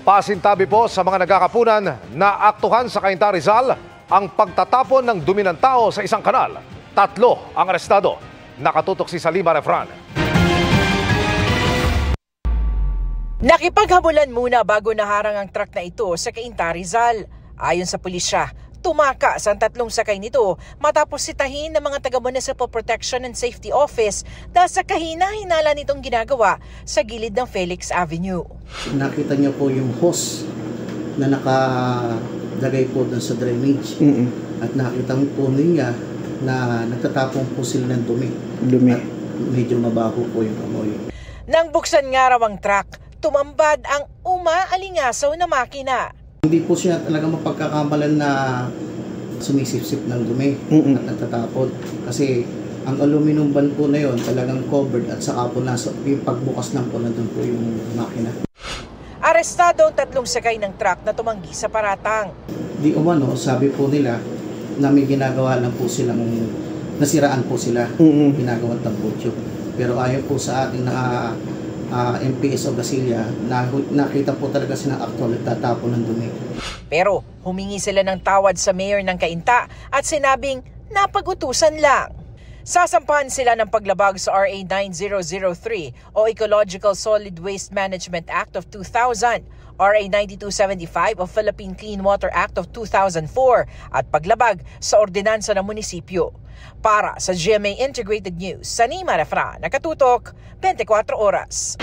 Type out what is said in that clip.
Pasintabi po sa mga nagkakapunan na aktuhan sa Cainta, Rizal ang pagtatapon ng dumi ng tao sa isang kanal. 3 ang arestado. Nakatutok si Salima Refran. Nakipaghabulan muna bago naharang ang truck na ito sa Cainta, Rizal. Ayon sa pulisya, tumakas ang 3 sakay nito matapos sitahin ng mga taga-Municipal Protection and Safety Office dahil sa kahina-hinala nitong ginagawa sa gilid ng Felix Avenue. Nakita niyo po yung hose na nakalagay po doon sa drainage. At nakita po niya na nagtatapong po sila ng dumi. At medyo mabaho po yung amoy. Nang buksan nga raw ang truck, tumambad ang umaalingasaw na makina. Hindi po siya talaga mapagkakamalan na sumisip-sip ng dumi at nagtatapon. Kasi ang aluminum ban po na yon talagang covered at saka po nasa yung pagbukas ng po nandun po yung makina. Arestado ang 3 sakay ng truck na tumanggi sa paratang. Di umano, sabi po nila na may ginagawa lang po silang, nasiraan po sila, ginagawa tambutyo. Pero ayon po sa ating MPS of Basilia, nakita po talaga silang actual nagtatapon ng dumi. Pero humingi sila ng tawad sa mayor ng Cainta at sinabing napag-utusan lang. Sasampahan sila ng paglabag sa RA 9003 o Ecological Solid Waste Management Act of 2000, RA 9275 o Philippine Clean Water Act of 2004 at paglabag sa ordinansa ng munisipyo. Para sa GMA Integrated News, Salima Refran, Nakatutok, 24 Oras.